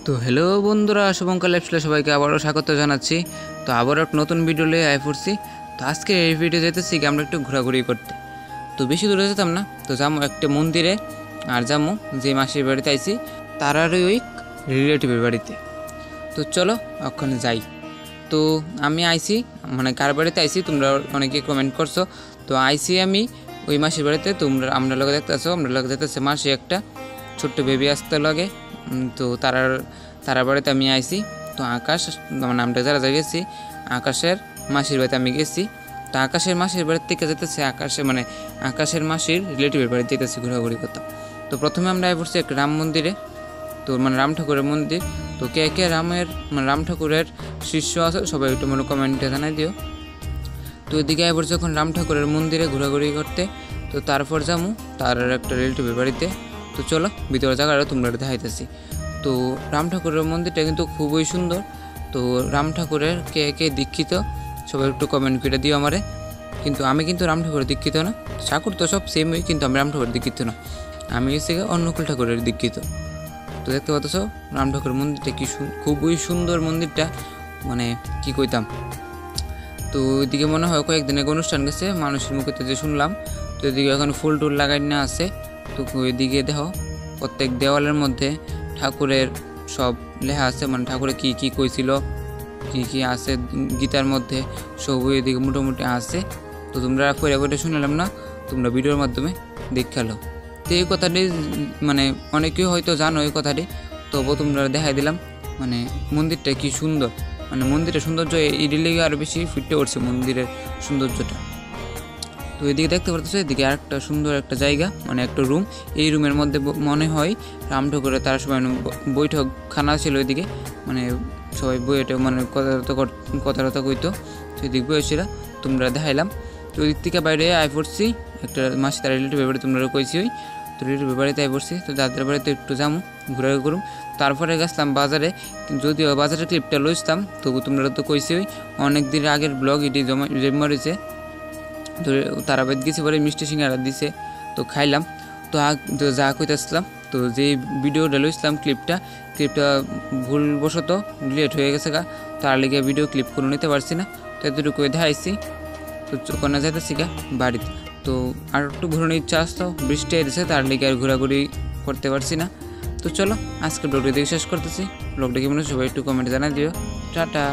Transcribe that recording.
তো হ্যালো বন্ধুরা, শুভঙ্কর লাইফস্টাইলে সবাইকে আবারও স্বাগত জানাচ্ছি। তো আবারও একটা নতুন ভিডিও নিয়ে আয় পড়ছি। তো আজকে এই ভিডিও যেতেছি কি আমরা একটু ঘোরাঘুরি করতে। তো বেশি দূরে যেতাম না, তো যাবো একটা মন্দিরে আর যাবো যে মাসির বাড়িতে আইছি তারারই ওই রিলেটিভের বাড়িতে। তো চলো ওখানে যাই। তো আমি আইছি মানে কার বাড়িতে আইছি তোমরা অনেকে কমেন্ট করছো। তো আইছি আমি ওই মাসির বাড়িতে। আমরা লোক দেখতেছো, আমরা লোক দেখতেছে মাসি একটা ছোট্ট বেবি আসতে লাগে। তো তারা বাড়িতে আমি আইছি। তো আকাশ মানে আমরা যারা গেছি আকাশের মাসির বাড়িতে আমি গেছি। তো আকাশের মাসির বাড়ির থেকে যেতেছে আকাশের মাসির রিলেটিভের বাড়িতে যেতেছি ঘোরাঘুরি করতাম। তো প্রথমে আমরা আই পড়ছি একটা রাম মন্দিরে, তো মানে রাম ঠাকুরের মন্দির। তো কে কে রাম ঠাকুরের শিষ্য আছে সবাই একটু মনে কমেন্টে জানাই দিও। তো এদিকে আই পড়ছি এখন রাম ঠাকুরের মন্দিরে ঘোরাঘুরি করতে। তো তারপর যাবো তার একটা রিলেটিভের বাড়িতে। তো চলো ভিতরে জায়গাটা তোমরা দেখাইতেছি। তো রাম ঠাকুরের মন্দিরটা কিন্তু খুবই সুন্দর। তো রাম ঠাকুরের কে কে দীক্ষিত সবাই একটু কমেন্ট করে দিও আমারে। কিন্তু আমি কিন্তু রাম ঠাকুরের দীক্ষিত না, ঠাকুর তো সব সেমই, কিন্তু আমি রাম ঠাকুরের দীক্ষিত না, আমি হচ্ছে অনুকূল ঠাকুরের দীক্ষিত। তো দেখতে পাচ্ছ রাম ঠাকুরের মন্দিরটা কি খুবই সুন্দর মন্দিরটা, মানে কি কইতাম। তো ওইদিকে মনে হয় কয়েকদিন আগে অনুষ্ঠান গেছে মানুষের মুখে যে শুনলাম। তো এদিকে এখন ফুল টুল লাগাই না আছে। তো ওইদিকে দেখো প্রত্যেক দেওয়ালের মধ্যে ঠাকুরের সব লেখা আছে, মানে ঠাকুরে কি কি কইছিল, কি কি আছে গীতার মধ্যে সব ওইদিকে মোটামুটি আছে। তো তোমরা পরে শুনলাম না, তোমরা ভিডিওর মাধ্যমে দেখালো। তো এই কথাটি মানে অনেকেই হয়তো জানো এই কথাটি, তবুও তোমরা দেখাই দিলাম। মানে মন্দিরটা কি সুন্দর, মানে মন্দিরের সৌন্দর্য এর লেগে আরও বেশি ফুটে উঠছে মন্দিরের সৌন্দর্যটা। তো এদিকে দেখতে পাচ্ছ এদিকে আরেকটা সুন্দর একটা জায়গা, মানে একটা রুম। এই রুমের মধ্যে মনে হয় রাম ঠাকুরের তার সবাই বৈঠকখানা ছিল ওইদিকে, মানে সবাই বইটা মানে কথাবার্তা কইতো। তো এদিকে বসেছিল তোমরা দেখাইলাম। তো ওই দিক থেকে বাইরে আই পড়ছি একটা মাসি তার রিলেটিভের বাড়ি, তোমরা কইছি ওই তো রিলেটিভের বাড়িতে আই পড়ছি। তো যাদের বাড়িতে একটু যাবো ঘোরাঘুরি করুম। তারপরে গেছিলাম বাজারে, যদিও বাজারের ক্লিপটা লইছিলাম তবু তোমরা তো কইছি ওই অনেক দিন আগের ব্লগ এটি জমা রয়েছে। তো তারাবাদ গেছি পরে মিষ্টি সিঙ্গারা দিছে, তো খাইলাম। তো যা কইতেছিলাম, তো যে ভিডিওটা লইছিলাম ক্লিপটা ভুলবশত ডিলেট হয়ে গেছে গা, তার লেগে ভিডিও ক্লিপ করে নিতে পারছি না। তো এতটুকু দেখাইছি। তো ওখানে যাইতেছি গা বাড়িতে। তো আর একটু ঘুরানোর ইচ্ছা আসতো, বৃষ্টি এসেছে তার লেগে আর ঘোরাঘুরি করতে পারছি না। তো চলো আজকে ব্লগটা দেখে শেষ করতেছি। ব্লগটা কেমন সবাই একটু কমেন্টে জানাই দিও। টাটা।